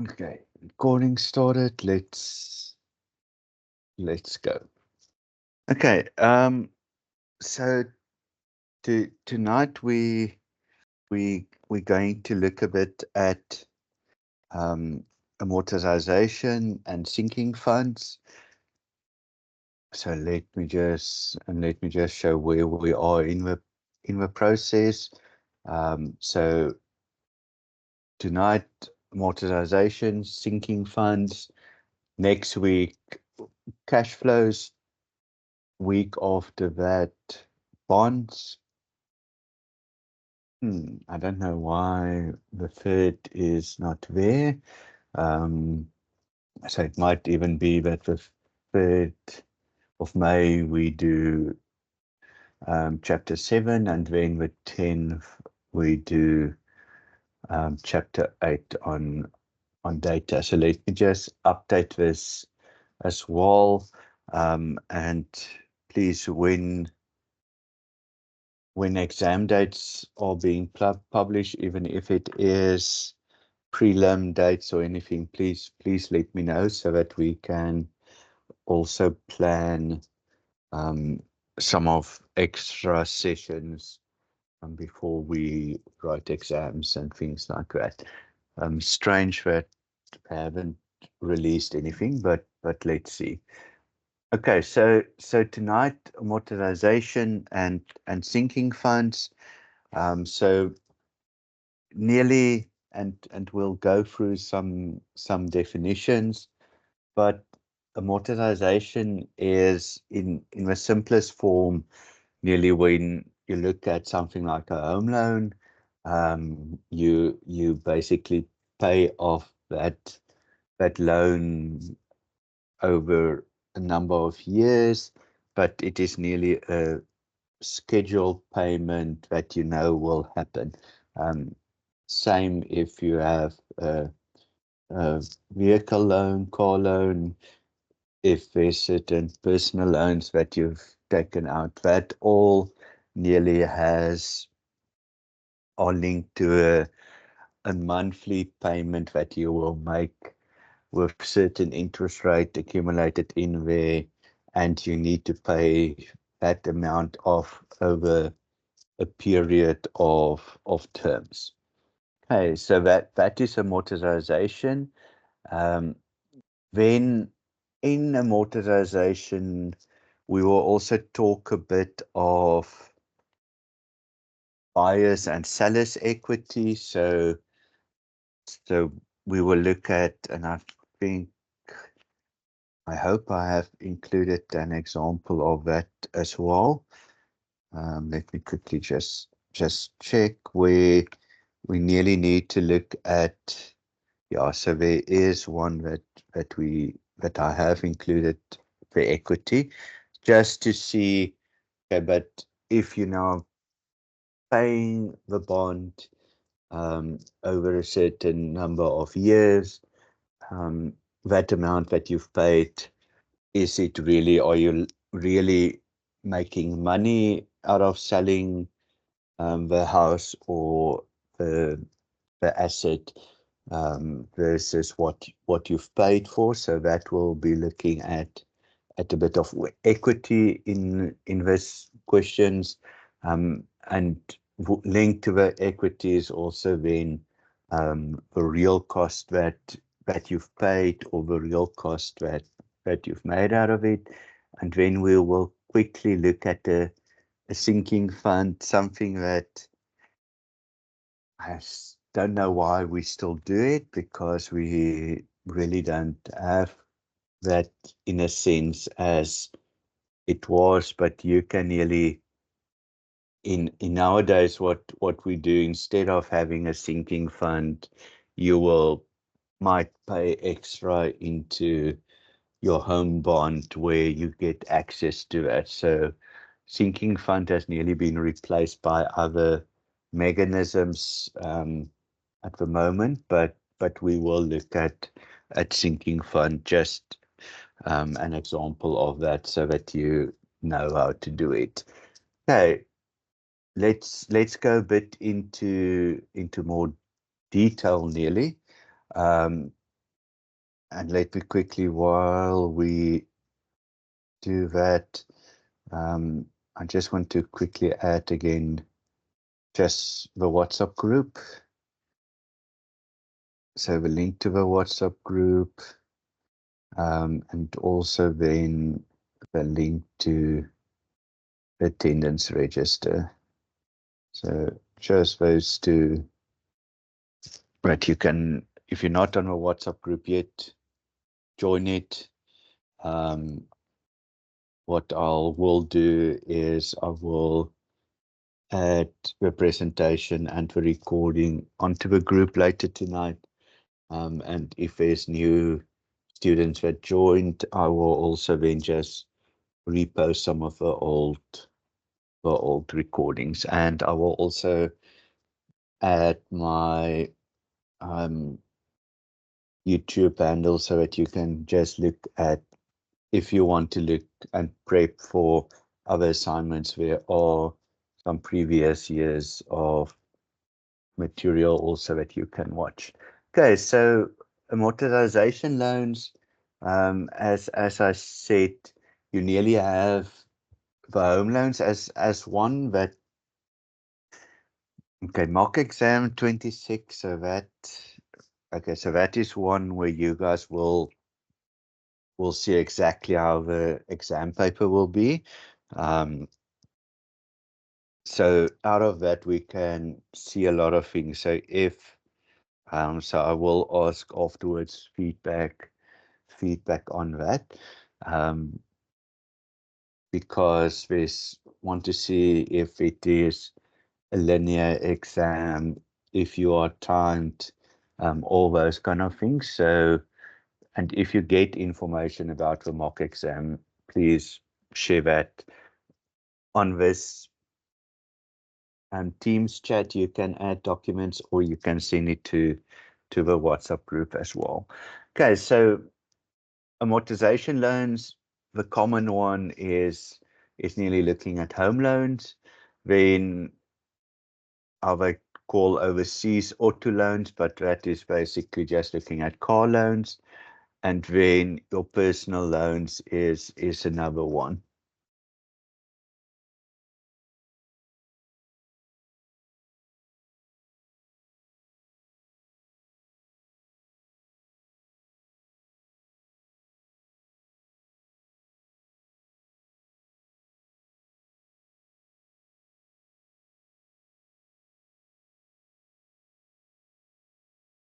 Okay, recording started. Let's go. Okay, so tonight we're going to look a bit at amortization and sinking funds. So let me just show where we are in the process. So tonight, amortization, sinking funds. Next week, cash flows. Week after that, bonds. I don't know why the third is not there. So it might even be that the 3rd of May we do chapter 7, and then the 10th we do chapter 8 on data. So let me just update this as well. And please, when exam dates are being published, even if it is prelim dates or anything, please let me know so that we can also plan some of extra sessions before we write exams and things like that. Strange that I haven't released anything, but let's see. Okay, so tonight, amortization and sinking funds. So nearly, and we'll go through some definitions, but amortization is in the simplest form nearly when you look at something like a home loan, you basically pay off that loan over a number of years, but it is nearly a scheduled payment that you know will happen. Same if you have a vehicle loan, car loan, if there's certain personal loans that you've taken out, that all nearly are linked to a monthly payment that you will make with certain interest rate accumulated in there, and you need to pay that amount off over a period of terms. Okay, so that is amortization. Then in amortization, we will also talk a bit of buyers and sellers equity. So we will look at, and I hope I have included an example of that as well. Let me quickly just check where we nearly need to look at. Yeah, so there is one that I have included the equity, just to see. Okay, but if you're now paying the bond over a certain number of years, that amount that you've paid, are you really making money out of selling the house or the asset versus what you've paid for? So that will be looking at a bit of equity in this questions, and linked to the equity is also then the real cost that you've paid, or the real cost that you've made out of it. And then we will quickly look at a sinking fund, something that I don't know why we still do it, because we really don't have that in a sense as it was, but you can nearly in nowadays what we do, instead of having a sinking fund, you might pay extra into your home bond where you get access to that. So sinking fund has nearly been replaced by other mechanisms at the moment, but we will look at sinking fund, just an example of that, so that you know how to do it. Okay, let's go a bit into more detail nearly. And let me quickly, while we do that, I just want to quickly add again just the WhatsApp group. So the link to the WhatsApp group, and also then the link to the attendance register. So just those two. But you can, if you're not on a WhatsApp group yet, join it. What I will do is I will add the presentation and the recording onto the group later tonight. And if there's new students that joined, I will also then just repost some of the old recordings, and I will also add my YouTube handle so that you can just look at, if you want to look and prep for other assignments. There are some previous years of material also that you can watch. Okay, so amortization loans, as I said, you nearly have the home loans as one that, okay, mock exam 26, so that, okay, so that is one where you guys will see exactly how the exam paper will be. So out of that we can see a lot of things. So if so I will ask afterwards feedback on that, because we want to see if it is a linear exam, if you are timed, all those kind of things. So, and if you get information about the mock exam, please share that on this Teams chat. You can add documents, or you can send it to the WhatsApp group as well. Okay, so amortization loans, the common one is nearly looking at home loans. Then I would call overseas auto loans, but that is basically just looking at car loans. And then your personal loans is another one.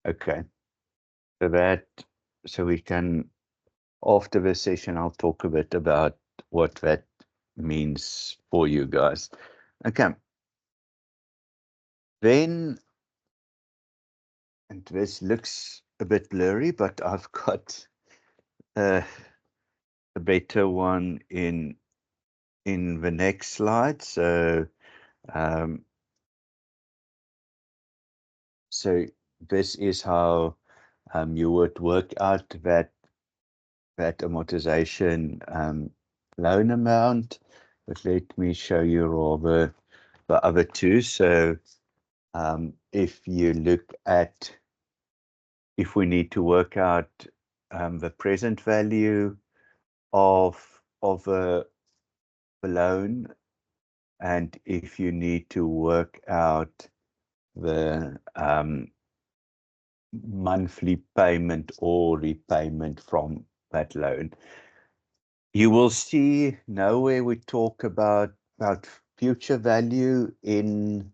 Okay, so that, so we can, after the session, I'll talk a bit about what that means for you guys. Okay, then, and this looks a bit blurry, but I've got a better one in the next slide. So, so this is how you would work out that amortization loan amount. But let me show you all the other two. So if you look at, if we need to work out the present value of a loan, and if you need to work out the monthly payment or repayment from that loan, you will see nowhere we talk about future value in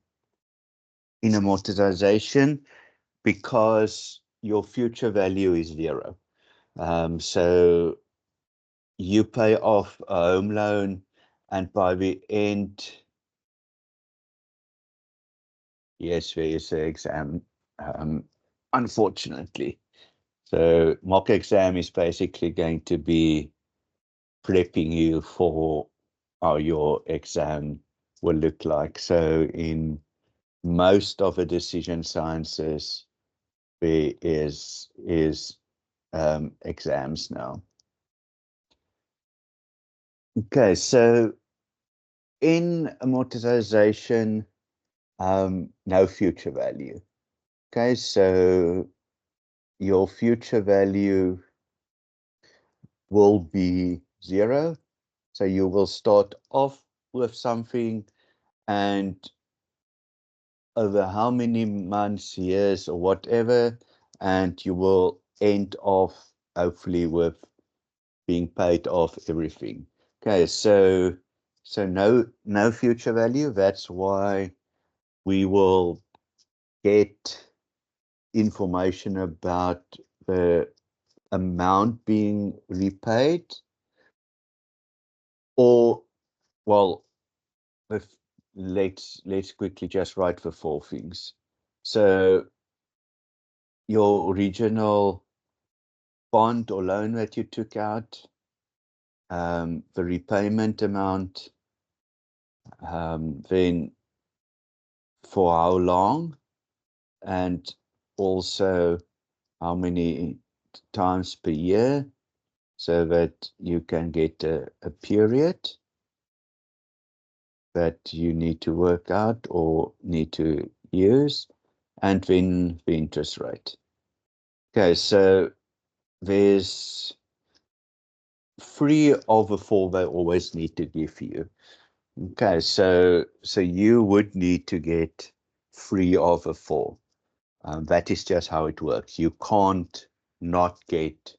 amortization, because your future value is zero. So you pay off a home loan, and by the end, yes, there is an exam, unfortunately. So mock exam is basically going to be prepping you for how your exam will look like. So in most of the decision sciences, there is exams now. Okay, so in amortization, no future value. Okay, so your future value will be 0. So you will start off with something, and over how many months, years, or whatever, and you will end off hopefully with being paid off everything. Okay, so no future value. That's why we will get information about the amount being repaid, or well, if, let's quickly just write the 4 things. So your original bond or loan that you took out, the repayment amount, then for how long, and also how many times per year, so that you can get a period that you need to work out or need to use, and then the interest rate. Okay, so there's 3 of the 4 they always need to give you. Okay, so you would need to get 3 of the 4. That is just how it works. You can't not get.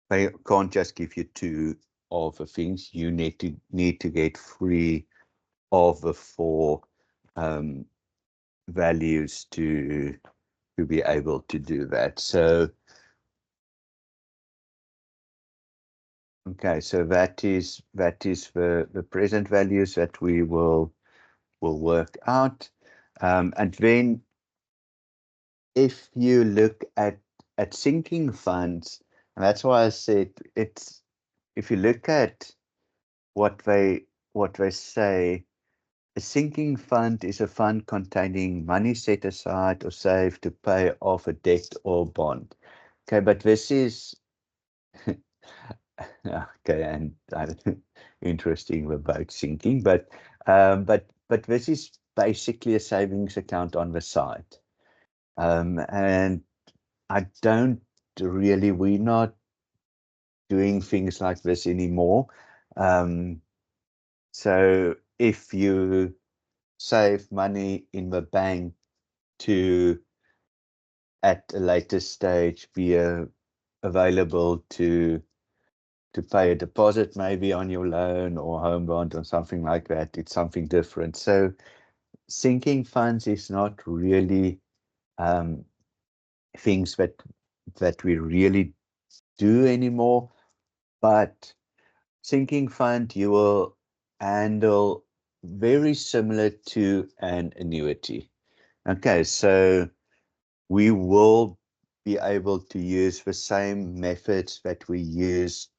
They can't just give you 2 of the things. You need to get 3 of the 4 values to be able to do that. So okay, so that is the present values that we will work out, and then if you look at sinking funds, and that's why I said it's, if you look at what they say, a sinking fund is a fund containing money set aside or saved to pay off a debt or bond. Okay, but this is okay, and interesting about sinking, but this is basically a savings account on the side, and I don't really, we're not doing things like this anymore. So if you save money in the bank to, at a later stage, be available to pay a deposit maybe on your loan or home bond or something like that, it's something different. So sinking funds is not really things that we really do anymore, but sinking fund you will handle very similar to an annuity. Okay, so we will be able to use the same methods that we used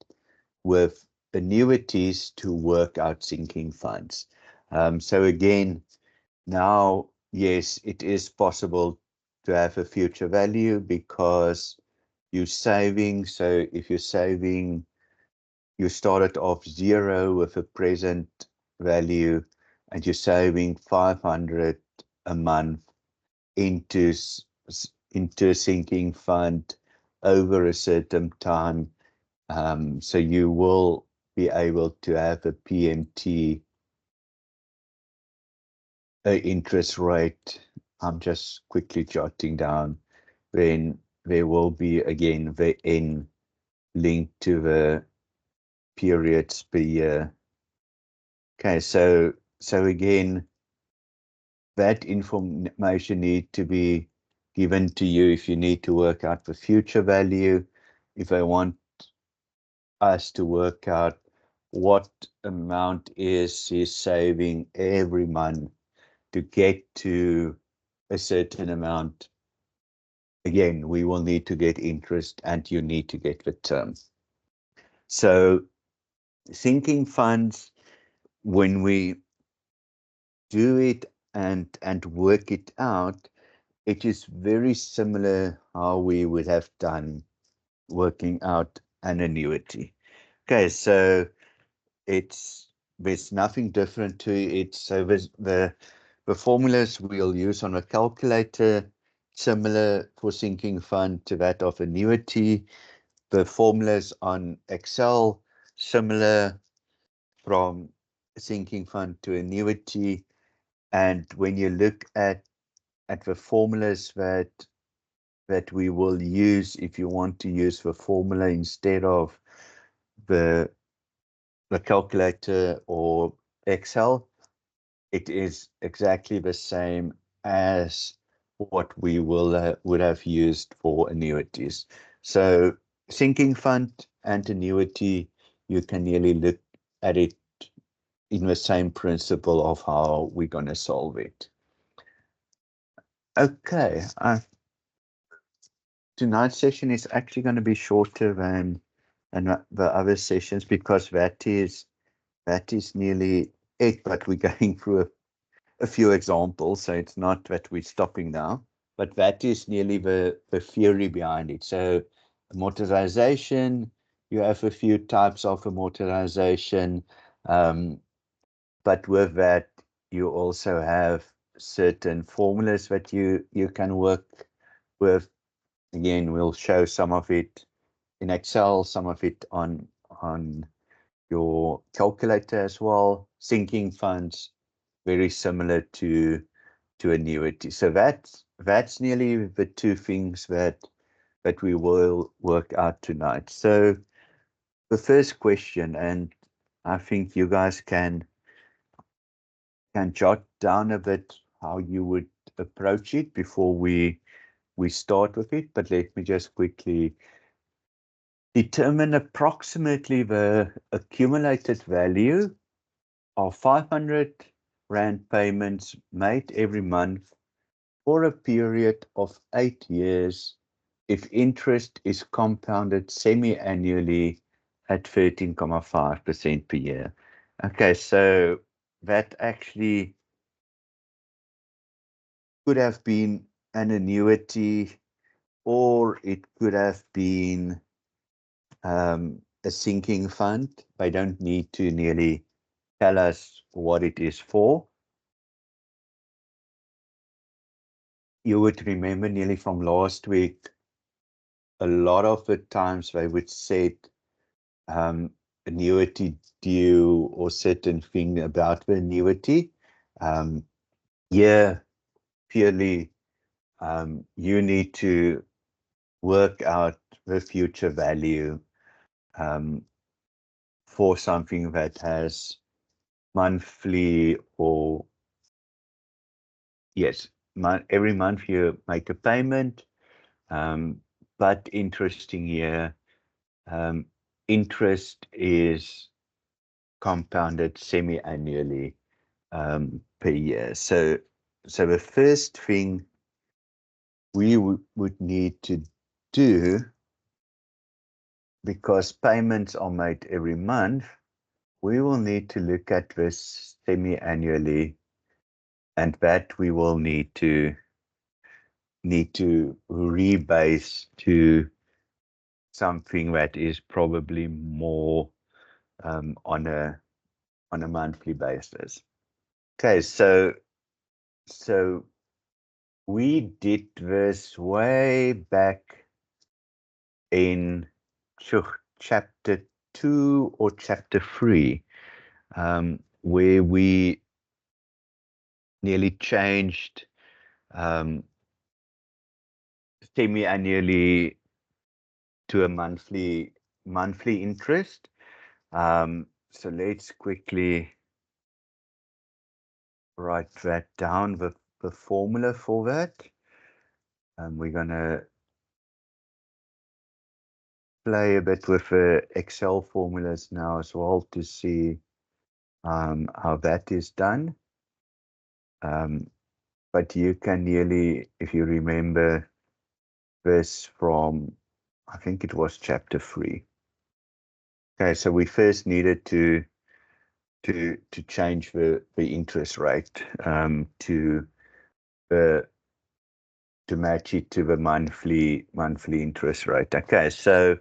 with annuities to work out sinking funds. So again, now, yes, it is possible to have a future value because you're saving. So if you're saving, you started off 0 with a present value, and you're saving 500 a month into a sinking fund over a certain time. So you will be able to have a PMT interest rate. I'm just quickly jotting down. Then there will be again the N linked to the periods per year. Okay, so again, that information need to be given to you if you need to work out the future value. If I want us to work out what amount is he saving every month to get to a certain amount, again, we will need to get interest and you need to get the term. So sinking funds, when we do it and work it out, it is very similar how we would have done working out an annuity. Okay, so there's nothing different to it. So the formulas we'll use on a calculator, similar for sinking fund to that of annuity. the formulas on Excel, similar from sinking fund to annuity. And when you look at the formulas that we will use, if you want to use the formula instead of the calculator or Excel, it is exactly the same as what we would have used for annuities. So sinking fund and annuity, you can nearly look at it in the same principle of how we're going to solve it. Okay, tonight's session is actually going to be shorter than the other sessions because that is nearly it, but we're going through a few examples, so it's not that we're stopping now, but that is nearly the theory behind it. So amortization, you have a few types of amortization, but with that, you also have certain formulas that you can work with. Again, we'll show some of it in Excel, some of it on your calculator as well. Sinking funds, very similar to annuity. So that's nearly the two things that we will work out tonight. So the first question, and I think you guys can jot down a bit how you would approach it before we start with it, but let me just quickly determine approximately the accumulated value of 500 Rand payments made every month for a period of 8 years if interest is compounded semi-annually at 13.5% per year. Okay, so that actually could have been an annuity, or it could have been a sinking fund. They don't need to nearly tell us what it is for. You would remember nearly from last week, a lot of the times they would say annuity due or certain thing about the annuity. Yeah, purely you need to work out the future value for something that has monthly or yes, every month you make a payment, but interesting here, interest is compounded semi-annually per year. So the first thing we would need to do, because payments are made every month, we will need to look at this semi-annually, and that we will need to rebase to something that is probably more on a monthly basis. Okay, so we did this way back in chapter 2 or chapter 3, where we nearly changed semi-annually to a monthly interest. So let's quickly write that down, the formula for that. And we're going to play a bit with the Excel formulas now as well to see how that is done. But you can nearly, if you remember this from, I think it was chapter 3. Okay, so we first needed to change the interest rate to match it to the monthly interest rate. Okay, so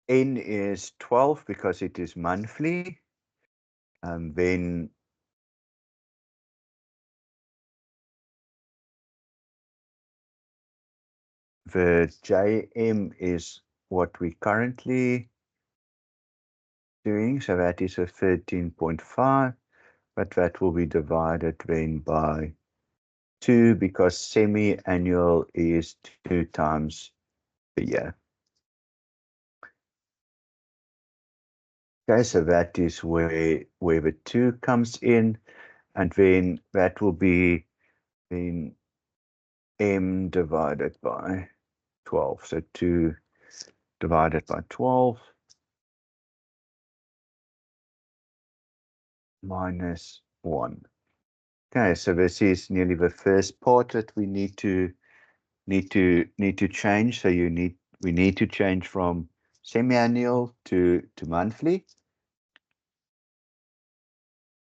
N is 12 because it is monthly. Then the JM is what we currently doing, so that is a 13.5, but that will be divided then by 2 because semi-annual is 2 times a year. Okay, so that is where the 2 comes in, and then that will be then M divided by 12. So 2 divided by 12 minus 1. Okay, so this is nearly the first part that we need to change. So we need to change from semi-annual to monthly.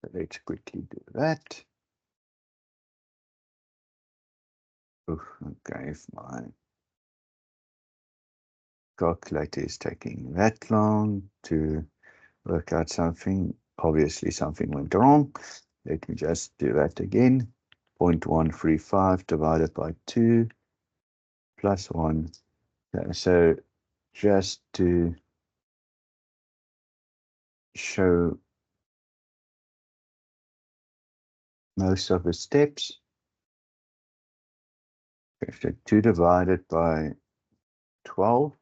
So let's quickly do that. Okay, if my calculator is taking that long to work out something, obviously something went wrong. Let me just do that again. 0.135 divided by 2 plus 1. Okay, so just to show most of the steps, so 2 divided by 12,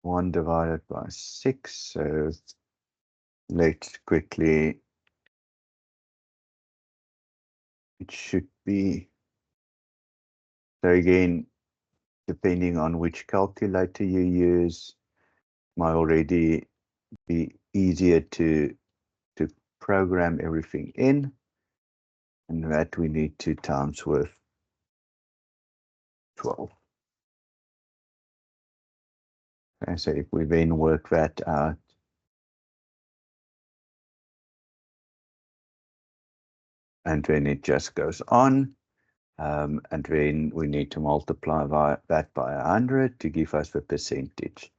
1 divided by 6. So let's quickly, it should be, so again, depending on which calculator you use, might already be easier to program everything in, and that we need to times with 12. Okay, so if we then work that out, and then it just goes on, and then we need to multiply that by 100 to give us the percentage.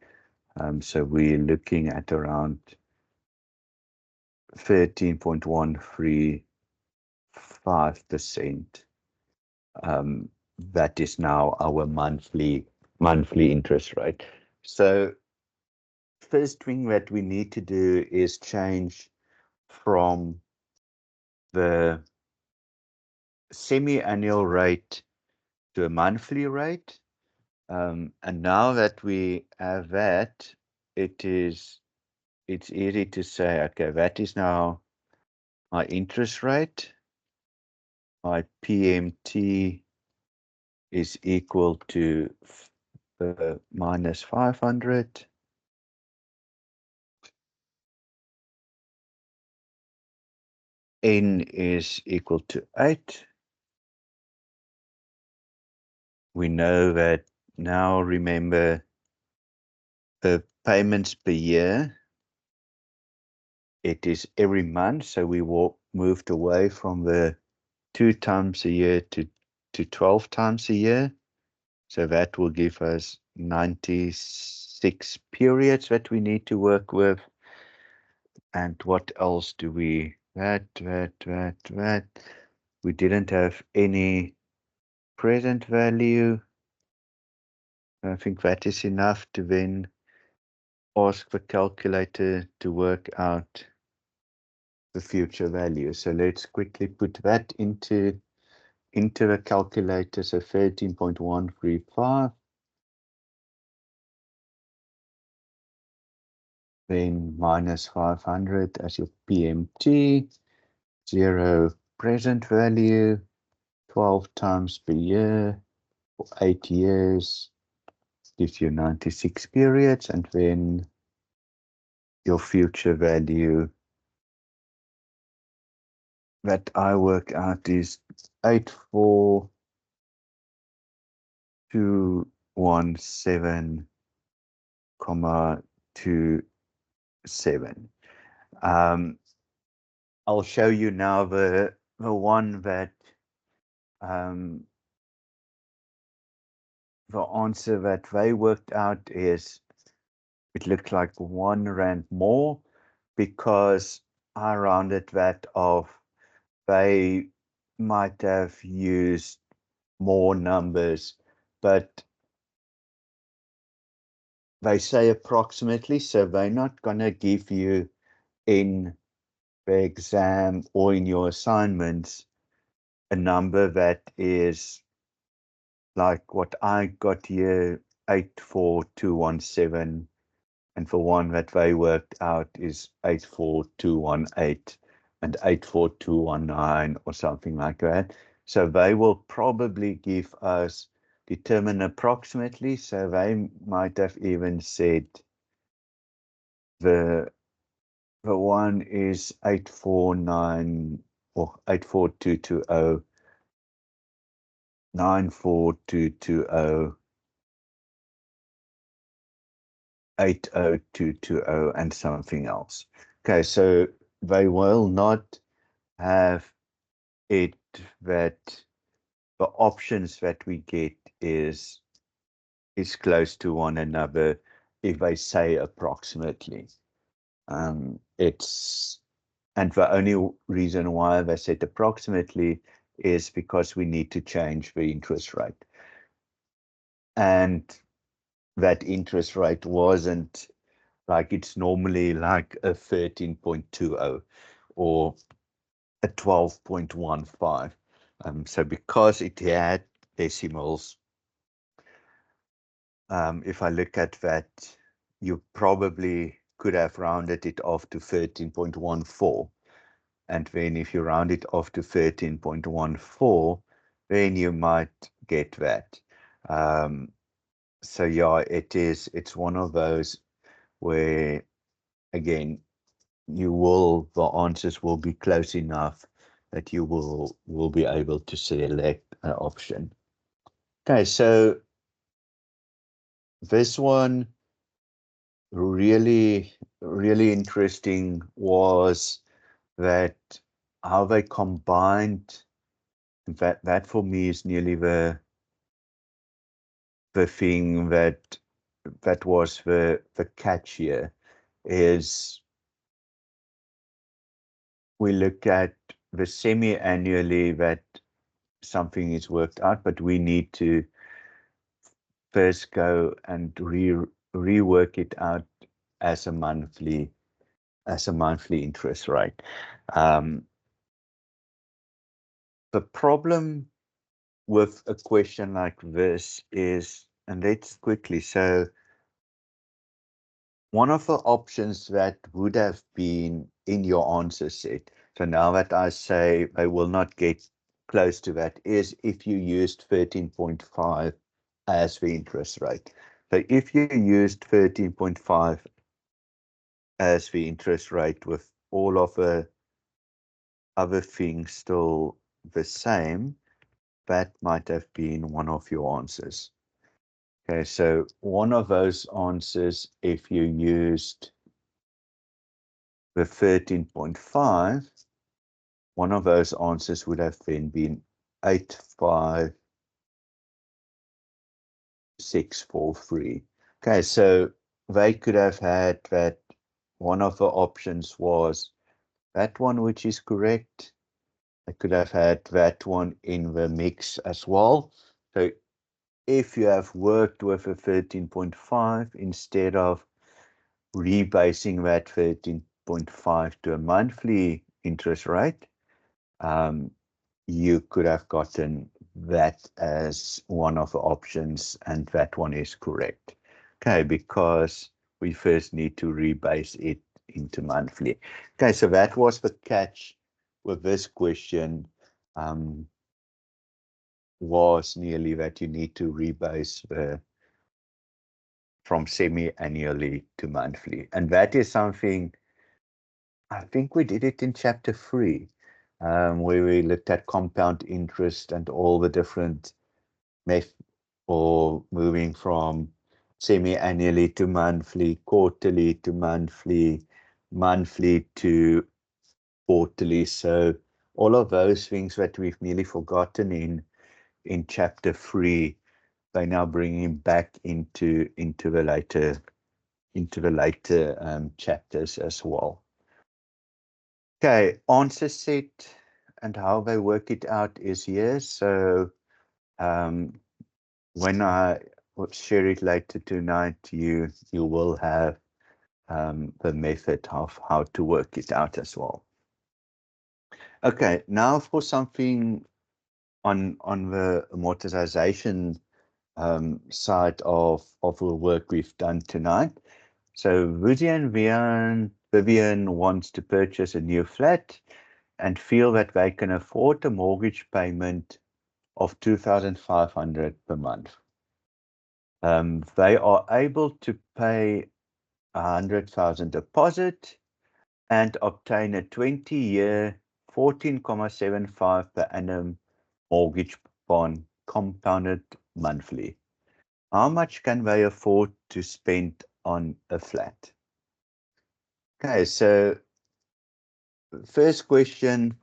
So we're looking at around 13.135%. That is now our monthly interest rate. So first thing that we need to do is change from the semi-annual rate to a monthly rate. And now that we have that, it's easy to say, okay, that is now my interest rate. My PMT is equal to minus 500. N is equal to 8. We know that now, remember, the payments per year, it is every month. So we moved away from the 2 times a year to 12 times a year. So that will give us 96 periods that we need to work with. And what else do we, that. We didn't have any present value. I think that is enough to then ask the calculator to work out the future value. So let's quickly put that into the calculator. So 13.135. Then minus 500 as your PMT, 0 present value, 12 times per year for 8 years, gives you 96 periods, and then your future value that I work out is 84217,27. I'll show you now the one that the answer that they worked out is, it looked like R1 more because I rounded that off. They might have used more numbers, but they say approximately, so they're not going to give you in the exam or in your assignments a number that is like what I got here, 84217, and for one that they worked out is 84218 and 84219 or something like that. So they will probably give us determine approximately, so they might have even said the one is 849 or 84220, 94220, 80220, and something else. Okay, so they will not have it that the options that we get is close to one another if they say approximately. It's and the only reason why they said approximately is because we need to change the interest rate. And that interest rate wasn't like it's normally like a 13.20 or a 12.15. So because it had decimals, if I look at that, you probably could have rounded it off to 13.14. And then if you round it off to 13.14, then you might get that. So yeah, it's one of those where, again, the answers will be close enough that you will be able to select an option. Okay, so this one really interesting was that how they combined that for me is nearly the thing that was the catch here is we look at the semi-annually that something is worked out, but we need to first go and rework it out as a monthly interest rate. The problem with a question like this is, and let's quickly, so one of the options that would have been in your answer set, so now that I say I will not get close to that, is if you used 13.5 as the interest rate. So if you used 13.5 as the interest rate with all of the other things still the same, that might have been one of your answers. Okay, so one of those answers, if you used the 13.5, one of those answers would have then been 85643. Okay, so they could have had that one of the options was that one, which is correct. They could have had that one in the mix as well. So if you have worked with a 13.5 instead of rebasing that 13.5 to a monthly interest rate, you could have gotten that as one of the options, and that one is correct. Okay, because we first need to rebase it into monthly. Okay, so that was the catch with this question, was nearly that you need to rebase from semi-annually to monthly. And that is something, I think we did it in chapter 3, where we looked at compound interest and all the different methods for moving from semi-annually to monthly, quarterly to monthly, monthly to quarterly. So all of those things that we've nearly forgotten in chapter 3, they now bringing back into the later chapters as well. Okay, answer set and how they work it out is here. So when share it later tonight, you will have the method of how to work it out as well. Okay, now for something on the amortization side of the work we've done tonight. So Vivian wants to purchase a new flat and feel that they can afford a mortgage payment of 2,500 per month. They are able to pay 100,000 deposit and obtain a 20-year 14.75 per annum mortgage bond compounded monthly. How much can they afford to spend on a flat? Okay, so first question,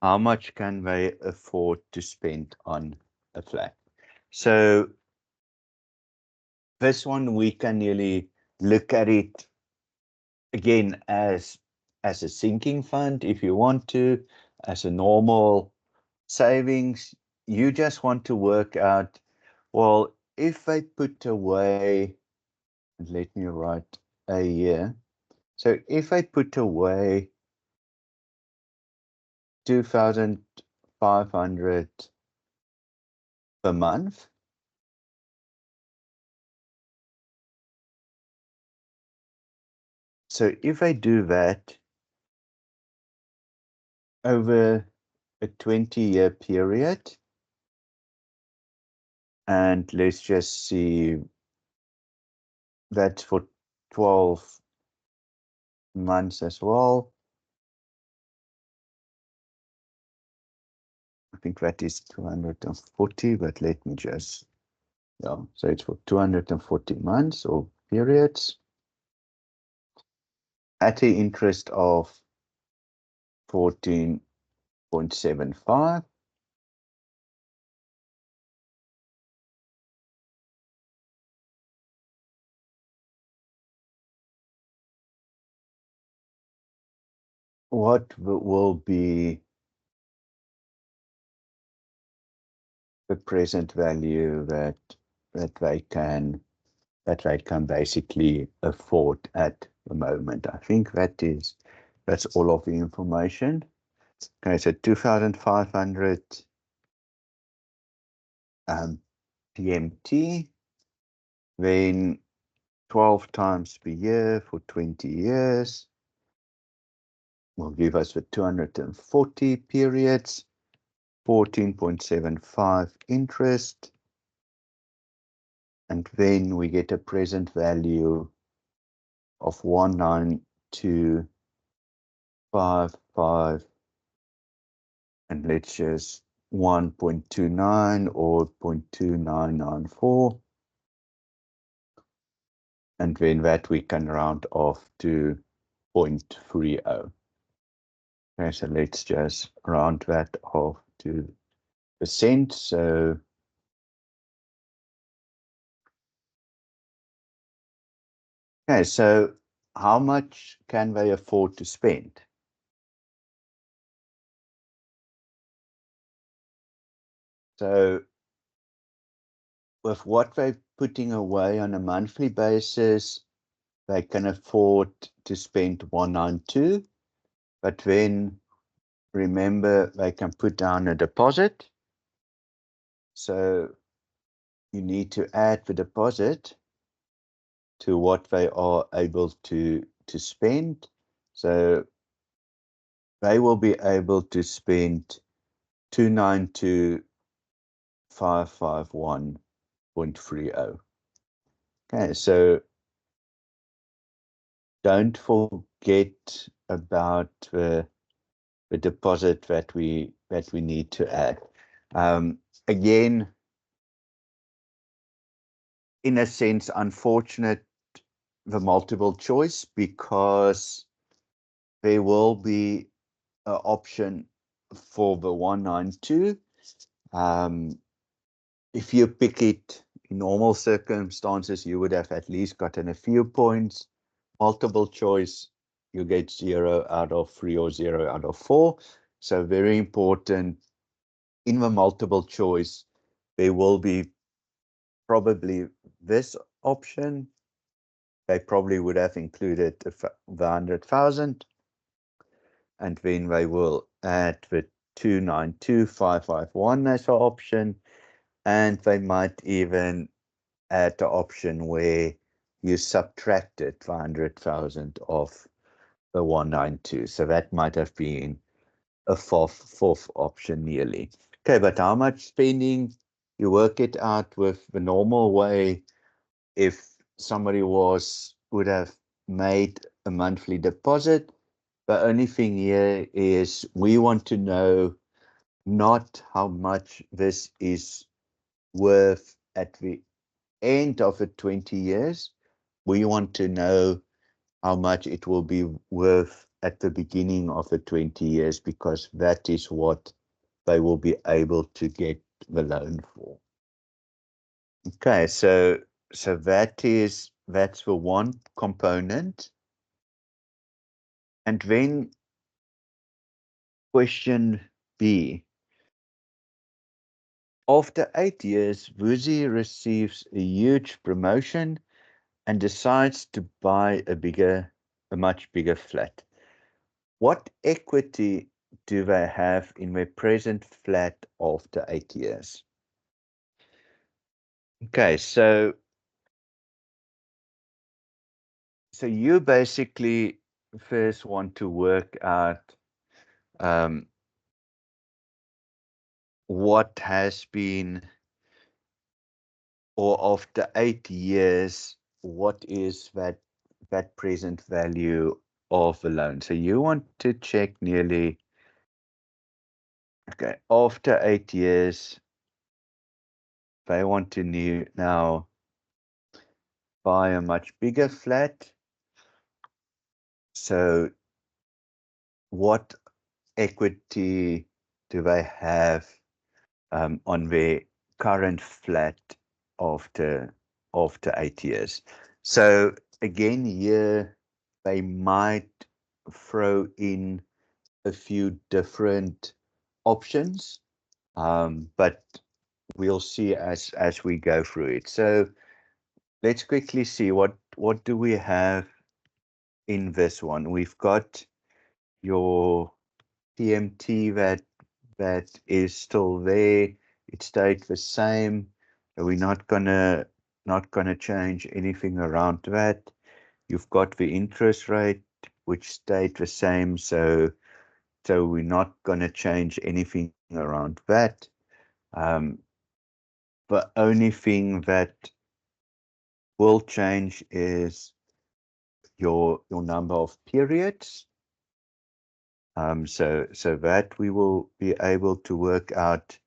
how much can they afford to spend on a flat? So this one, we can really look at it again as a sinking fund if you want to, as a normal savings. You just want to work out, well, if I put away, let me write a year. So if I put away 2,500 per month, so if I do that over a 20-year period, and let's just see, that's for 12 months as well. I think that is 240, but let me just, yeah, so it's for 240 months or periods at the interest of 14.75. What will be the present value that they can basically afford at the moment? I think that's all of the information. Okay, so 2,500 PMT, then 12 times per year for 20 years will give us the 240 periods, 14.75 interest, and then we get a present value of 19255, and let's just 1.29 or 0.2994, and then that we can round off to 0.30. Okay, so let's just round that off to percent. So okay, so how much can they afford to spend? So with what they're putting away on a monthly basis, they can afford to spend 192, but then remember they can put down a deposit. So you need to add the deposit to what they are able to spend. So they will be able to spend 292,551.30. Okay, so don't forget about the deposit that we need to add. Again, in a sense, unfortunate, the multiple choice, because there will be an option for the 192. If you pick it in normal circumstances, you would have at least gotten a few points. Multiple choice, you get 0 out of 3 or 0 out of 4. So very important, in the multiple choice, there will be probably this option, they probably would have included the 100,000, and then they will add the 292,551 as an option, and they might even add the option where you subtracted 100,000 of the 192. So that might have been a fourth option nearly. Okay, but how much spending? You work it out with the normal way. If somebody would have made a monthly deposit, the only thing here is we want to know not how much this is worth at the end of the 20 years. We want to know how much it will be worth at the beginning of the 20 years, because that is what they will be able to get the loan for. Okay, so that's the one component. And then question B. After 8 years, Woozy receives a huge promotion and decides to buy a much bigger flat. What equity do they have in their present flat after 8 years? Okay, so you basically first want to work out what has been, or after 8 years, what is that present value of the loan. So you want to check nearly, okay, after 8 years, they want to now buy a much bigger flat. So what equity do they have on their current flat after 8 years? So again, here they might throw in a few different options, but we'll see as we go through it. So let's quickly see what do we have in this one. We've got your TMT that is still there. It stayed the same. So we're not gonna change anything around that. You've got the interest rate, which stayed the same. So we're not gonna change anything around that. The only thing that will change is your number of periods. So that we will be able to work out.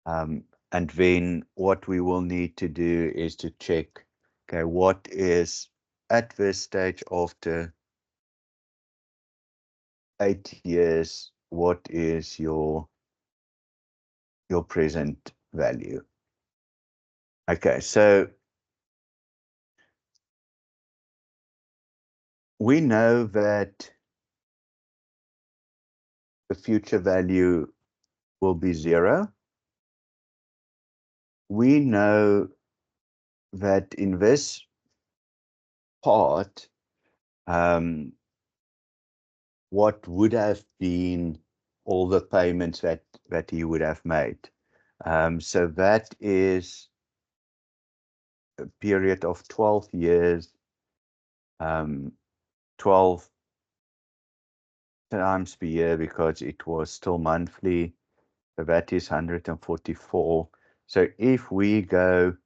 And then what we will need to do is to check, okay, what is at this stage after 8 years, what is your present value? Okay, so we know that the future value will be 0. We know that in this part, what would have been all the payments that he would have made. So that is a period of 12 years, 12 times per year, because it was still monthly. So that is 144. So if we go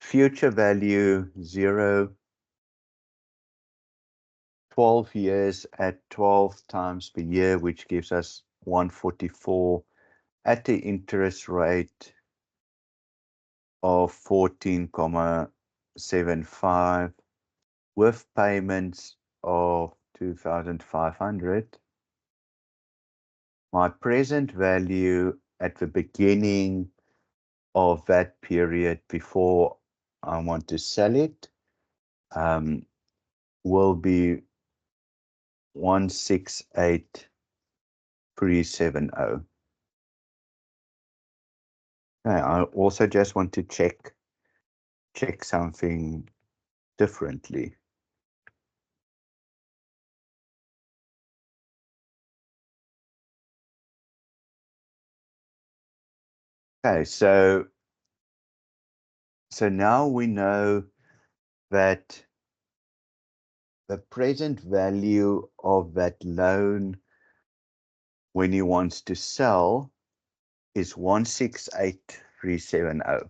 future value 0, 12 years at 12 times per year, which gives us 144 at the interest rate of 14.75 with payments of 2,500. My present value at the beginning of that period before I want to sell it will be 168,370. Okay, I also just want to check check something differently. Okay, so now we know that the present value of that loan when he wants to sell is 168,370.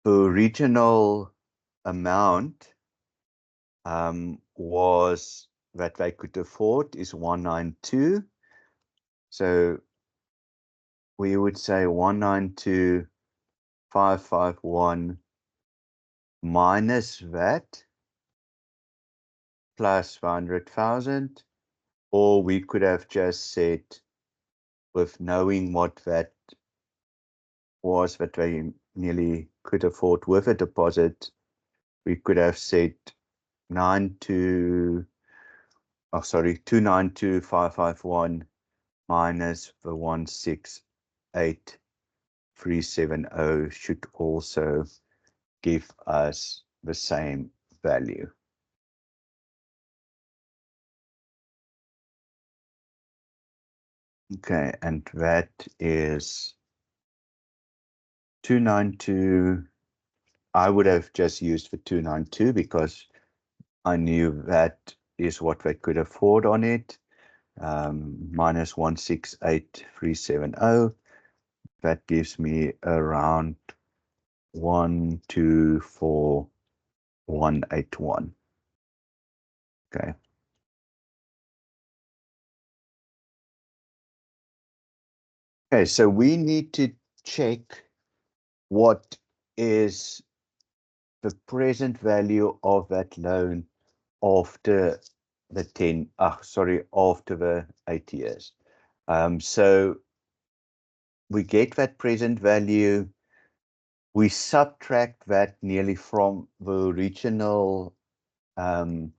The original amount was that they could afford is 192. So we would say 192,551 minus that plus 500,000, or we could have just said, with knowing what that was that they nearly could afford with a deposit, we could have said 292,551 minus the 168,370 should also give us the same value. Okay, and that is 292. I would have just used the 292 because I knew that is what they could afford on it. Minus 168,370. That gives me around 124,181. Okay. Okay, so we need to check what is the present value of that loan after the after the 8 years. So we get that present value, we subtract that nearly from the original amount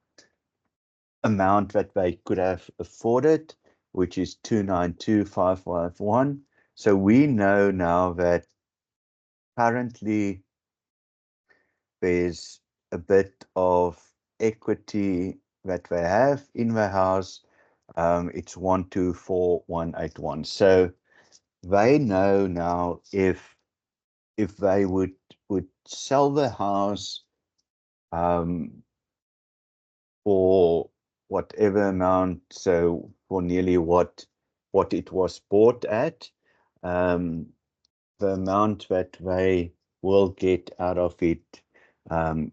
that they could have afforded, which is 292,551. So we know now that currently there's a bit of equity that they have in the house. It's 124,181. So they know now if they would sell the house for whatever amount, so for nearly what it was bought at, the amount that they will get out of it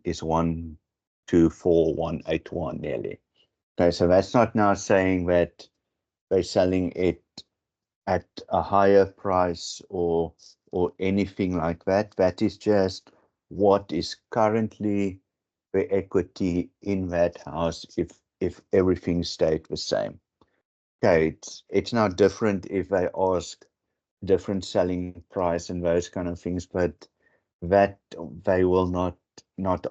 is 124,181 nearly. Okay, so that's not now saying that they're selling it at a higher price or anything like that. That is just what is currently the equity in that house if everything stayed the same. Okay, it's now different if they ask different selling price and those kind of things, but that they will not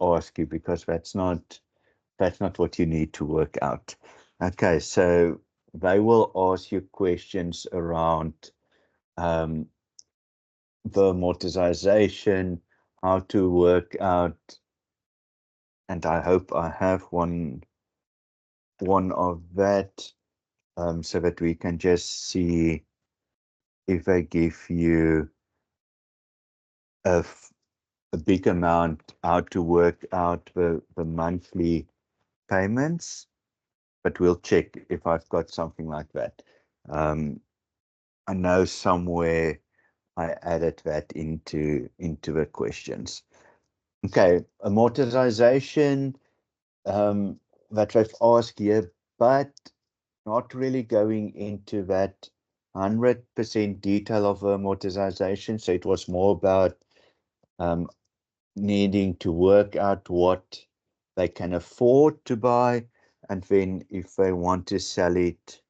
ask you because that's not what you need to work out. Okay, so they will ask you questions around the amortization, how to work out, and I hope I have one of that, so that we can just see if I give you a big amount, how to work out the monthly payments, but we'll check if I've got something like that. I know somewhere I added that into the questions. Okay, amortization that they've asked here, but not really going into that 100% detail of amortization. So it was more about needing to work out what they can afford to buy, and then if they want to sell it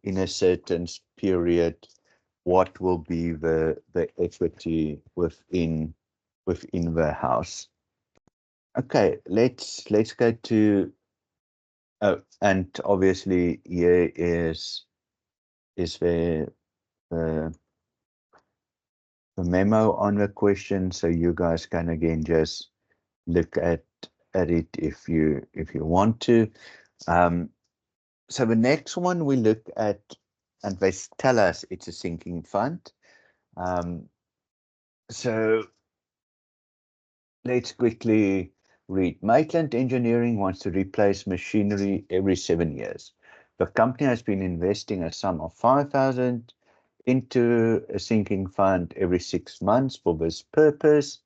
in a certain period, what will be the equity within the house. Okay, let's go to and obviously here is the memo on the question, so you guys can again just look at it if you want to. So the next one we look at, and they tell us it's a sinking fund. So let's quickly read. Maitland Engineering wants to replace machinery every 7 years. The company has been investing a sum of 5,000 into a sinking fund every 6 months for this purpose.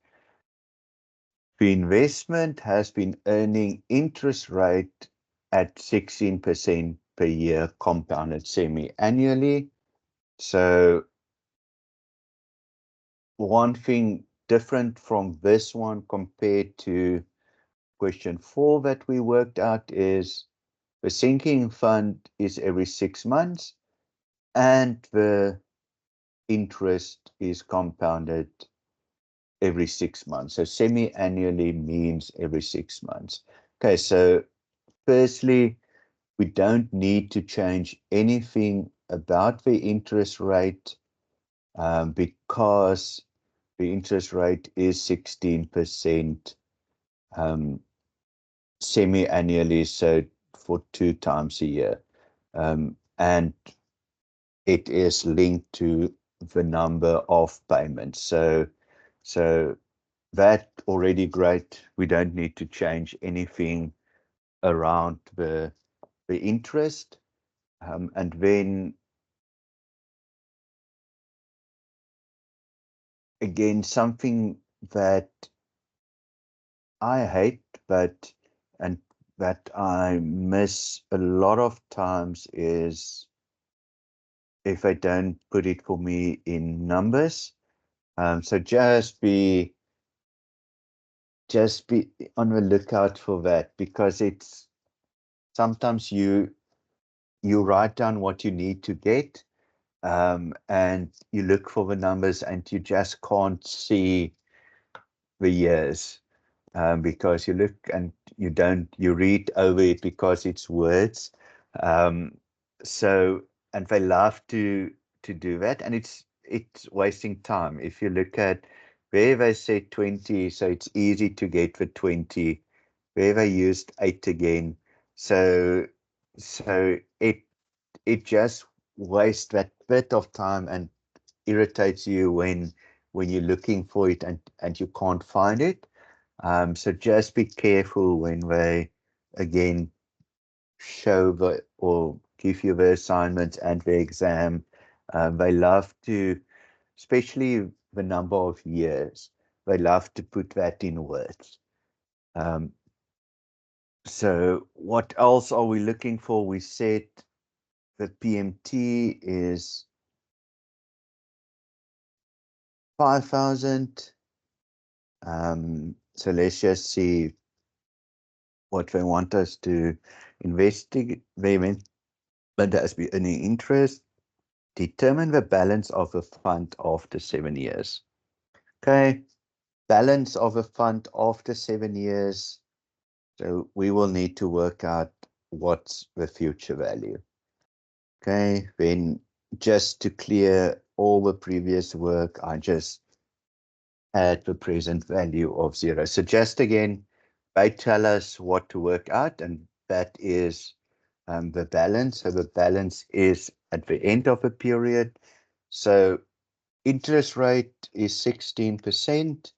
The investment has been earning interest rate at 16% per year compounded semi-annually. So one thing different from this one compared to question 4 that we worked out is the sinking fund is every 6 months and the interest is compounded every 6 months. So semi-annually means every 6 months. Okay, so firstly, we don't need to change anything about the interest rate because the interest rate is 16% semi-annually, so for 2 times a year. And it is linked to the number of payments. So that already great. We don't need to change anything around the interest. And then again, something that I hate, and that I miss a lot of times is if they don't put it for me in numbers. So just be on the lookout for that, because it's sometimes you write down what you need to get, and you look for the numbers and you just can't see the years, because you look and you read over it because it's words. So, and they love to do that, and it's wasting time. If you look at where they say 20, so it's easy to get the 20, where they used 8 again. So it just wastes that bit of time and irritates you when you're looking for it and you can't find it. So just be careful when they again show or give you the assignments and the exam. They love to, especially the number of years, they love to put that in words. So what else are we looking for? We said the PMT is 5,000. So let's just see what they want us to investigate. They want us to be earning interest. Determine the balance of the fund after 7 years. Okay, balance of a fund after 7 years. So we will need to work out what's the future value. Okay, then just to clear all the previous work, I just add the present value of 0. So just again, they tell us what to work out, and that is the balance. So the balance is at the end of a period. So interest rate is 16%.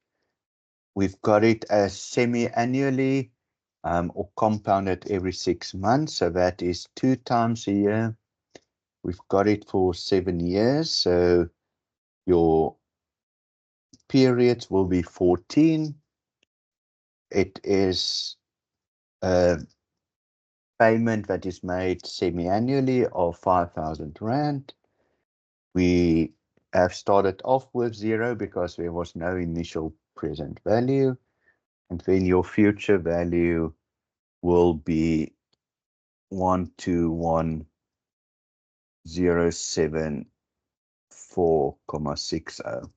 We've got it as semi-annually or compounded every 6 months. So that is 2 times a year. We've got it for 7 years. So your periods will be 14. It is a payment that is made semi-annually of 5,000 Rand. We have started off with 0 because there was no initial present value. And then your future value will be 121,074,60.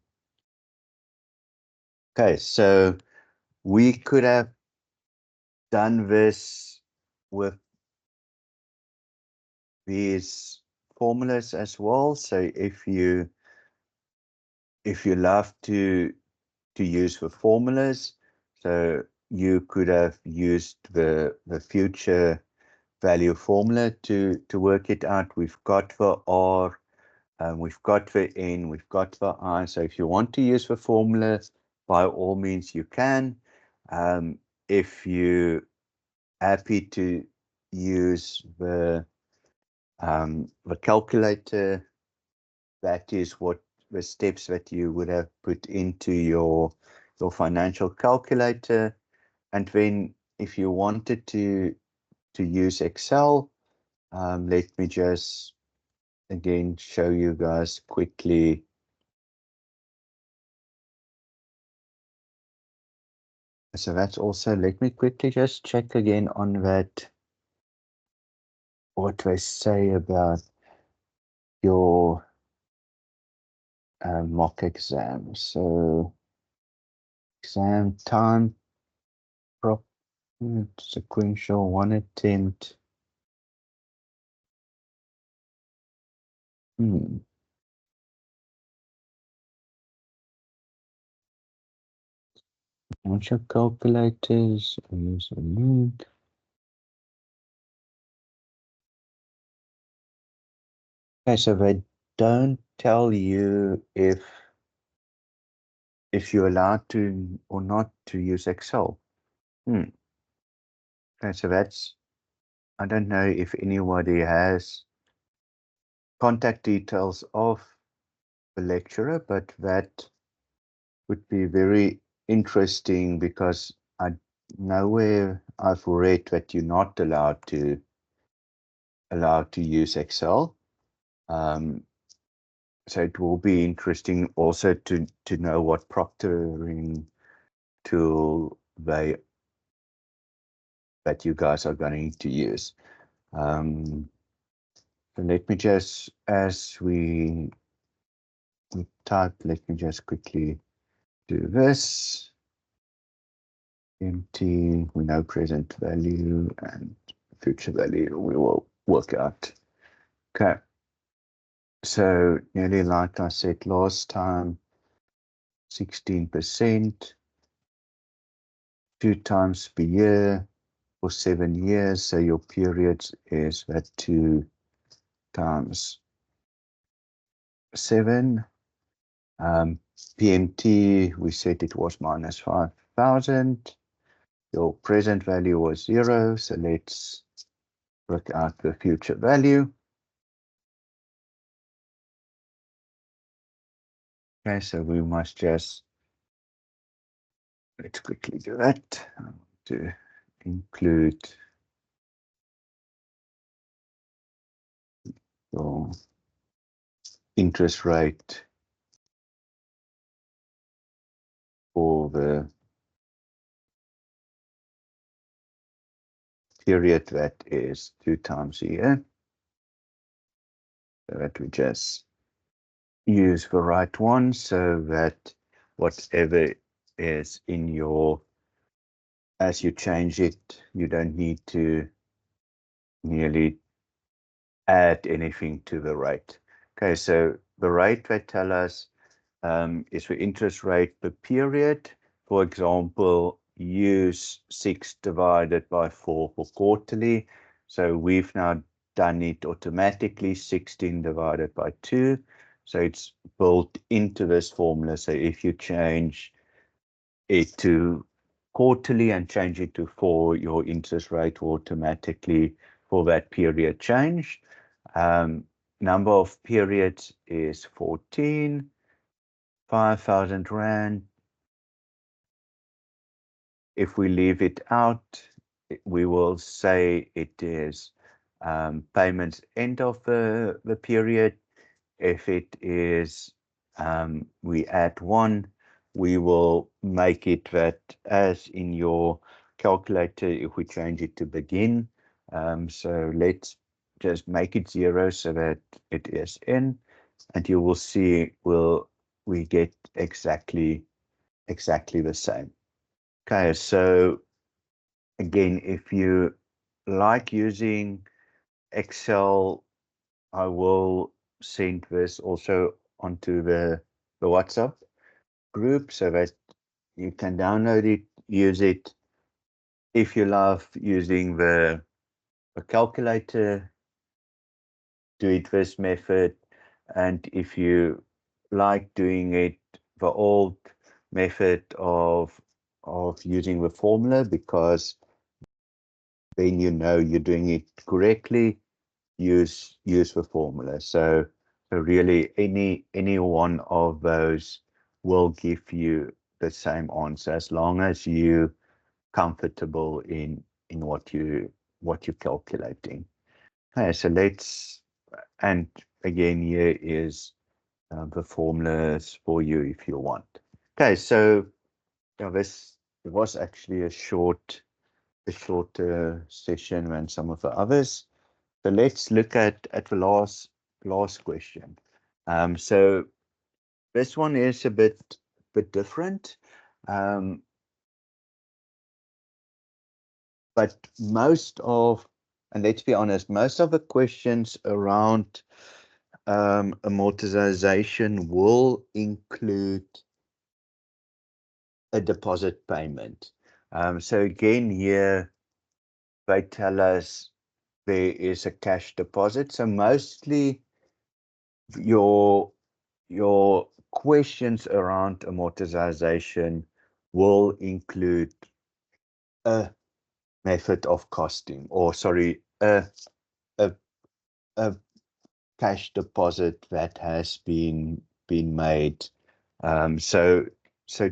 Okay, so we could have done this with these formulas as well. So if you if you love to use the formulas, so you could have used the future value formula to work it out. We've got the R, we've got the N, we've got the I. So if you want to use the formula, by all means you can. If you happy to use the calculator, that is what the steps that you would have put into your financial calculator. And then if you wanted to use Excel, let me just again show you guys quickly. So that's also, let me quickly just check again on that, what they say about your mock exam. So exam time, prop, sequential, one attempt. What's your calculators? Use a link. Okay, so they don't tell you if you're allowed to or not to use Excel. Okay, so that's, I don't know if anybody has contact details of the lecturer, but that would be very interesting, because I nowhere I've read that you're not allowed to use Excel. So it will be interesting also to know what proctoring tool that you guys are going to use. So let me just, as we type, let me just quickly do this. Empty, we know present value and future value we will work out. Okay. So nearly like I said last time, 16%, 2 times per year for 7 years. So your period is that 2 times 7. PMT, we said it was minus 5,000. Your present value was 0. So let's work out the future value. Okay, so we must just, let's quickly do that. I want to include your interest rate for the period that is 2 times a year. So that we just use the right one, so that whatever is in your, as you change it, you don't need to nearly add anything to the rate. Okay, so the rate they tell us is the interest rate per period. For example, use 6 divided by 4 for quarterly. So we've now done it automatically, 16 divided by 2. So it's built into this formula. So if you change it to quarterly and change it to 4, your interest rate will automatically for that period change. Number of periods is 14. 5,000 Rand. If we leave it out, we will say it is payments end of the period. If it is, we add 1, we will make it that as in your calculator, if we change it to begin. So let's just make it 0 so that it is in, and you will see we get exactly the same. Okay, so again, if you like using Excel, I will send this also onto the WhatsApp group so that you can download it, use it. If you love using the calculator, do it this method. And if you like doing it the old method of using the formula, because then you know you're doing it correctly, use the formula. So really any one of those will give you the same answer as long as you comfortable in what you're calculating. Okay, so let's, and again here is the formulas for you if you want. Okay, so yeah, this was actually a shorter session than some of the others. So let's look at the last question. So this one is a bit different, but most of, and let's be honest, most of the questions around amortization will include a deposit payment. So again, here they tell us there is a cash deposit. So mostly your questions around amortization will include a method of costing, or sorry, a, a cash deposit that has been made. So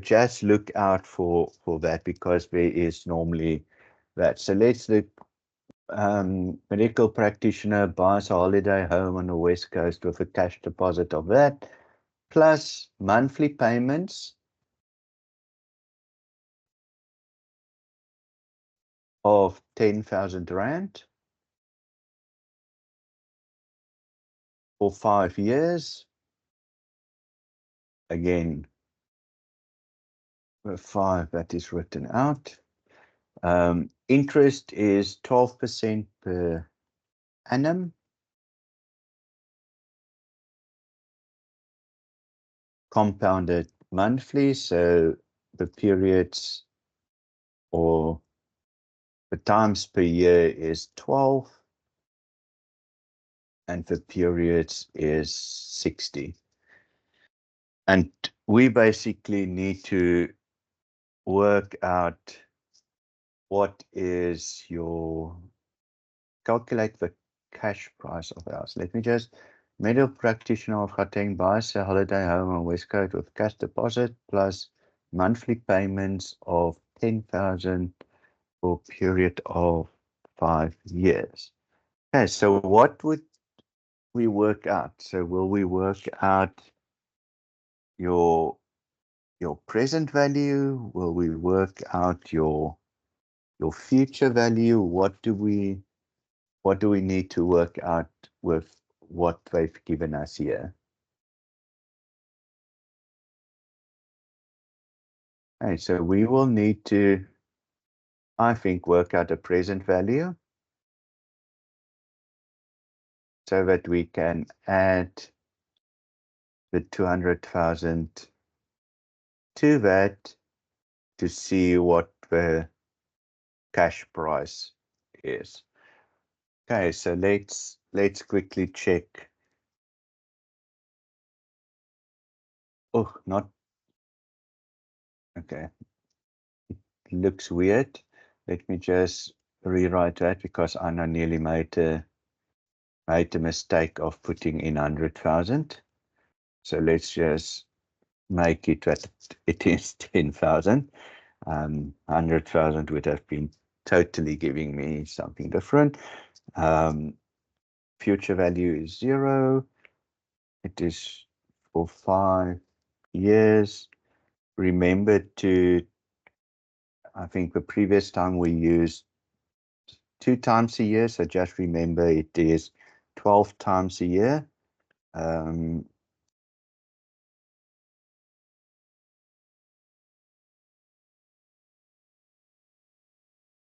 just look out for that, because there is normally that. So let's look. Medical practitioner buys a holiday home on the West Coast with a cash deposit of that, plus monthly payments of 10,000 Rand for 5 years. Again, the 5 that is written out. Interest is 12% per annum. Compounded monthly, so the periods or the times per year is 12, and the periods is 60. And we basically need to work out what is your, calculate the cash price of the house. Let me just, medical practitioner of Gauteng buys a holiday home on West Coast with cash deposit plus monthly payments of 10,000 for a period of 5 years. Okay, so what would we work out? So will we work out your present value? Will we work out your future value? What do we need to work out with what they've given us here? Okay, so we will need to, I think, work out a present value so that we can add the 200,000 to that to see what the cash price is. Okay, so let's quickly check. Oh, not okay. It looks weird. Let me just rewrite that, because I know nearly made a mistake of putting in 100,000. So let's just make it that it is 10,000. 100,000 would have been totally giving me something different. Future value is 0. It is for 5 years. Remember to, I think the previous time we used 2 times a year, so just remember it is 12 times a year.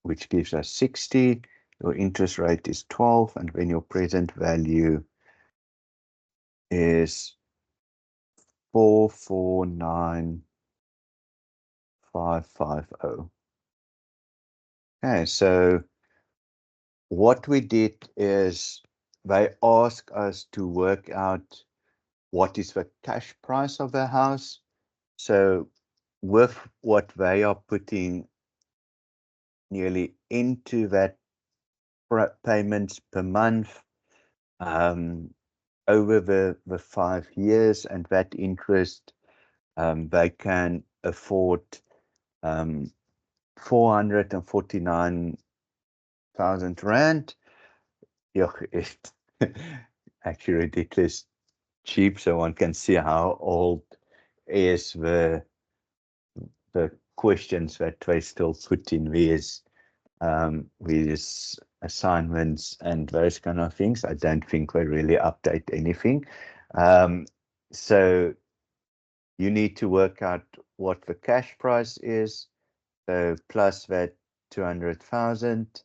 Which gives us 60. Your interest rate is 12, and when your present value is 449,550. Okay, so what we did is they asked us to work out what is the cash price of the house. So with what they are putting nearly into that payments per month over the 5 years, and that interest, they can afford 449,000 rand. Yeah, it's actually ridiculous cheap, so one can see how old is the questions that they still put in these assignments and those kind of things. I don't think they really update anything. So you need to work out what the cash price is. So plus that 200,000.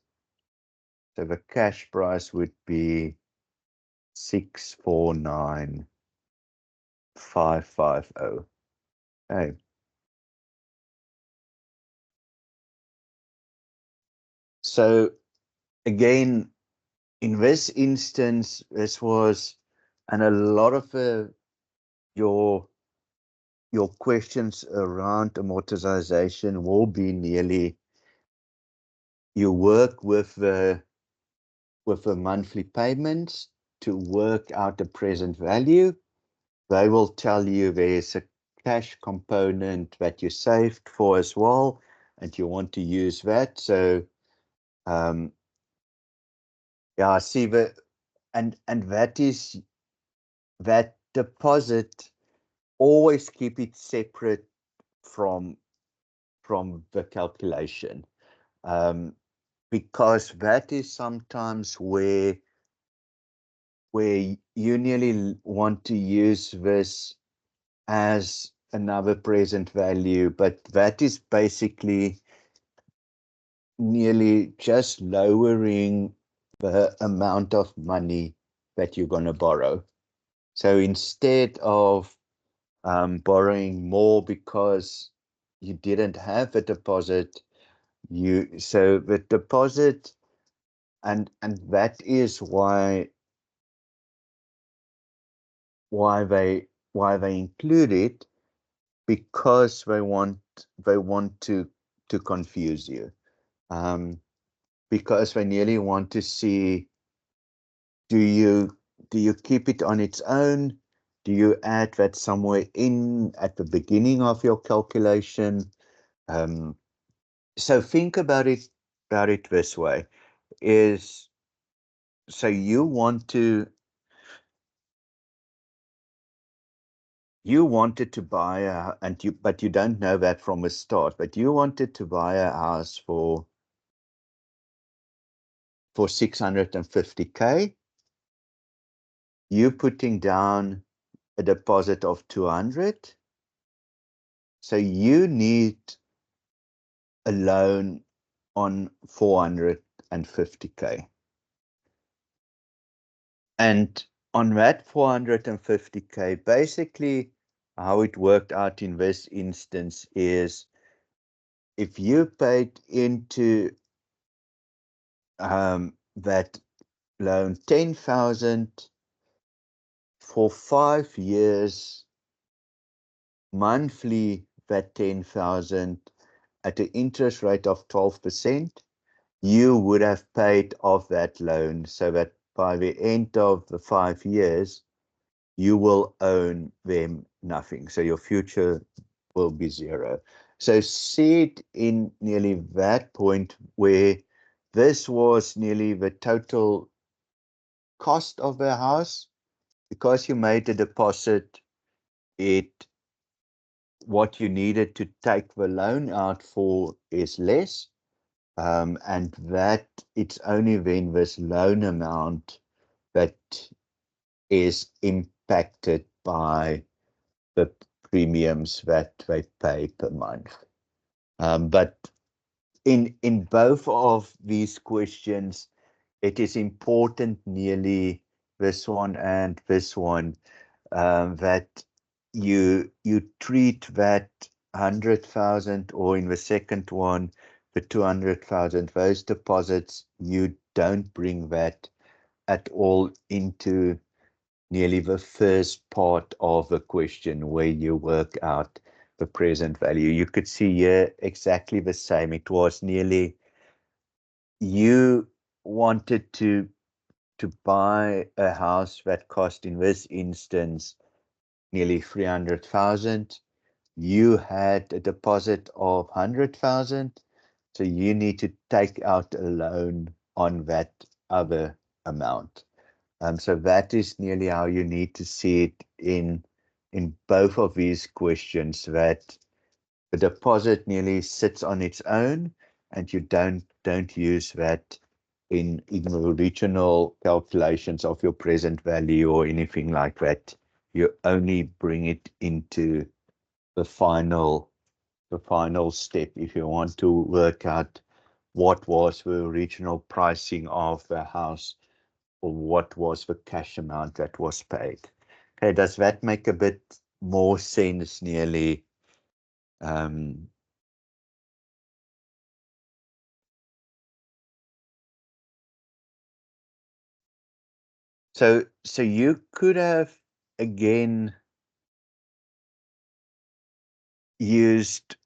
So the cash price would be 649,550. Okay. So again, in this instance, this was, and a lot of your questions around amortization will be nearly, you work with the monthly payments to work out the present value. They will tell you there's a cash component that you saved for as well, and you want to use that. So yeah, I see and that deposit, always keep it separate from the calculation, because that is sometimes where you nearly want to use this as another present value, but that is basically nearly just lowering the amount of money that you're going to borrow. So instead of borrowing more because you didn't have a deposit, so the deposit, and that is why they include it, because they want to confuse you, because they nearly want to see, do you keep it on its own? Do you add that somewhere in at the beginning of your calculation? So think about it this way, is, so you wanted to buy but you don't know that from the start, but you wanted to buy a house for 650K. You putting down a deposit of 200, so you need a loan on 450K. And on that 450K, basically how it worked out in this instance is, if you paid into that loan 10,000 for 5 years, monthly, that 10,000 at an interest rate of 12%, you would have paid off that loan, so that by the end of the 5 years, you will own them nothing. So your future will be zero. So see it in nearly that point where this was nearly the total cost of the house. Because you made a deposit, what you needed to take the loan out for is less. And that it's only then this loan amount that is impacted by the premiums that they pay per month. But in both of these questions, it is important, nearly this one and this one, that you treat that 100,000, or in the second one, the 200,000, those deposits, you don't bring that at all into nearly the first part of the question where you work out the present value. You could see here exactly the same. It was nearly, you wanted to buy a house that cost, in this instance, nearly 300,000. You had a deposit of 100,000, so you need to take out a loan on that other amount. So that is nearly how you need to see it in both of these questions, that the deposit nearly sits on its own, and you don't use that in the original calculations of your present value or anything like that. You only bring it into the final step if you want to work out what was the original pricing of the house, or what was the cash amount that was paid. Okay, does that make a bit more sense nearly? So you could have again used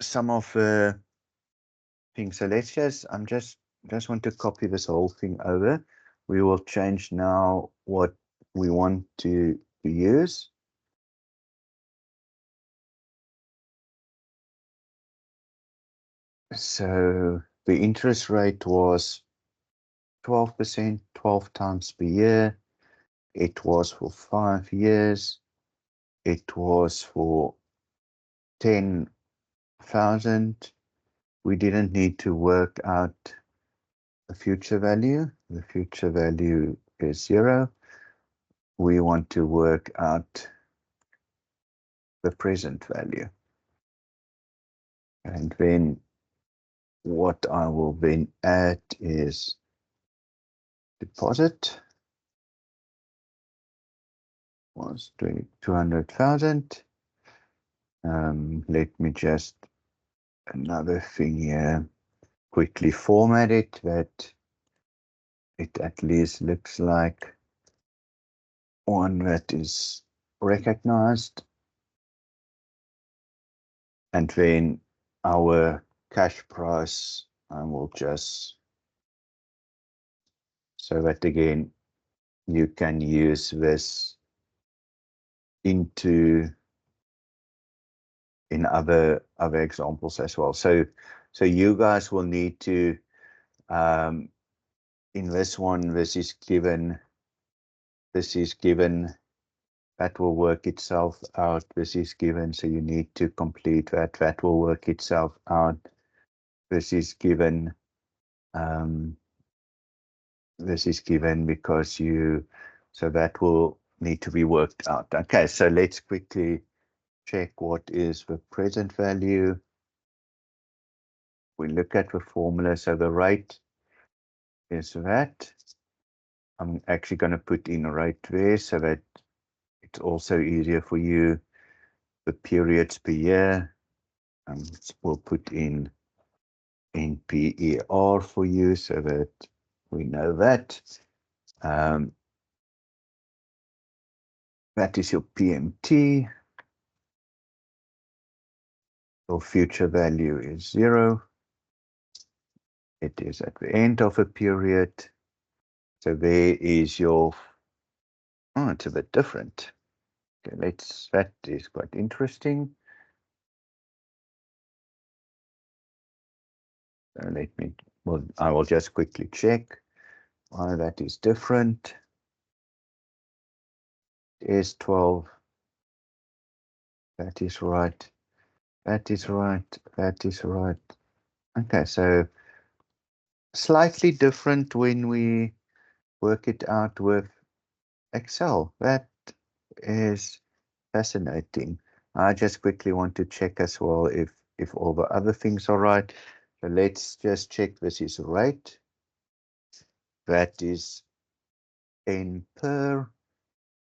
some of the things. So let's just want to copy this whole thing over. We will change now what we want to use. So the interest rate was 12%, 12 times per year. It was for 5 years. It was for 10,000. We didn't need to work out the future value. The future value is 0. We want to work out the present value. And then what I will then add is deposit was 200,000. Let me just, another thing here, quickly format it, that it at least looks like one that is recognized. And then our cash price, I will just, so that again, you can use this into in other examples as well. So you guys will need to, in this one, this is given, that will work itself out. This is given, so you need to complete that. That will work itself out. This is given. This is given because so that will need to be worked out. Okay, so let's quickly check what is the present value. We look at the formula, so the rate is that. I'm actually going to put in a rate there so that it's also easier for you. The periods per year, we'll put in PER for you so that we know that. That is your PMT. Your future value is 0. It is at the end of a period. So there is your, oh, it's a bit different. Okay, that is quite interesting. So I will just quickly check why that is different. It is 12. That is right. That is right. That is right. Okay, so slightly different when we work it out with Excel. That is fascinating. I just quickly want to check as well if all the other things are right. So let's just check this is right. That is N per.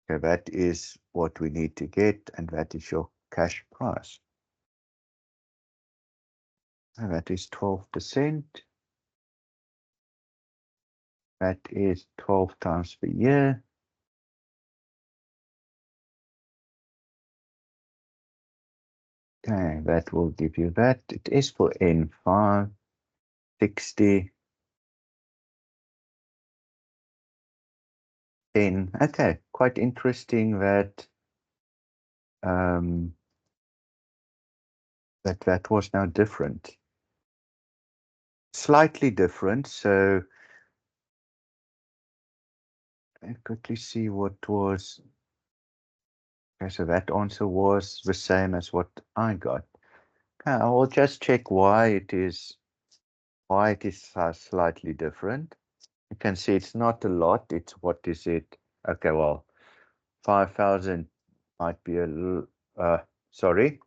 Okay, that is what we need to get, and that is your cash price. And that is 12%. That is 12 times per year. Okay, that will give you that. It is for N5, 60, 10. Okay, quite interesting that that was now different. Slightly different, so I quickly see what was. Okay, so that answer was the same as what I got. Okay, I will just check why it is slightly different. You can see it's not a lot. It's what is it? Okay, well, 5,000 might be a little. Sorry.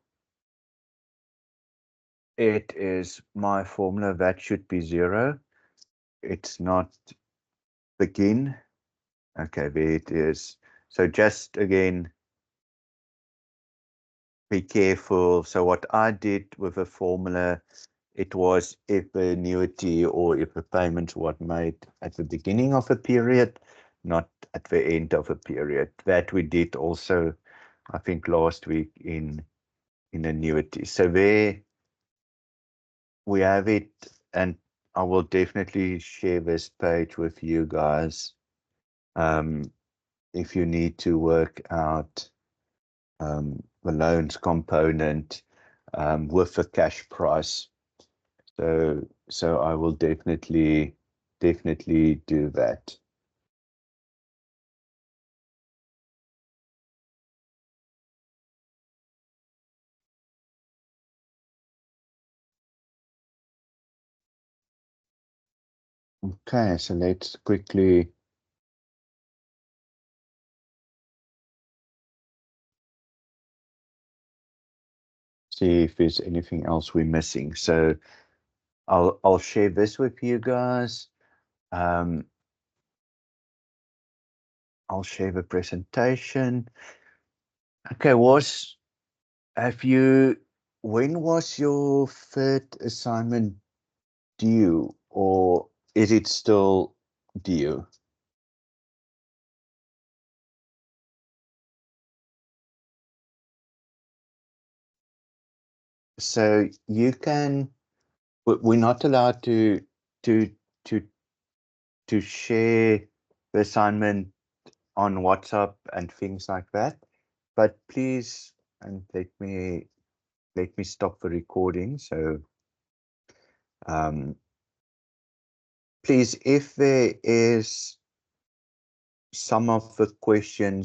It is my formula that should be 0. It's not begin. Okay, there it is. So just again, be careful. So what I did with the formula, it was if the annuity or if the payment was made at the beginning of a period, not at the end of a period. That we did also, I think, last week in annuity. So there we have it, and I will definitely share this page with you guys if you need to work out the loans component with the cash price. So I will definitely do that. Okay, so let's quickly see if there's anything else we're missing. So I'll share this with you guys. I'll share the presentation. Okay, when was your third assignment due, or is it still due? So we're not allowed to to to share the assignment on WhatsApp and things like that. But please, and let me stop the recording. So please, if there is some of the questions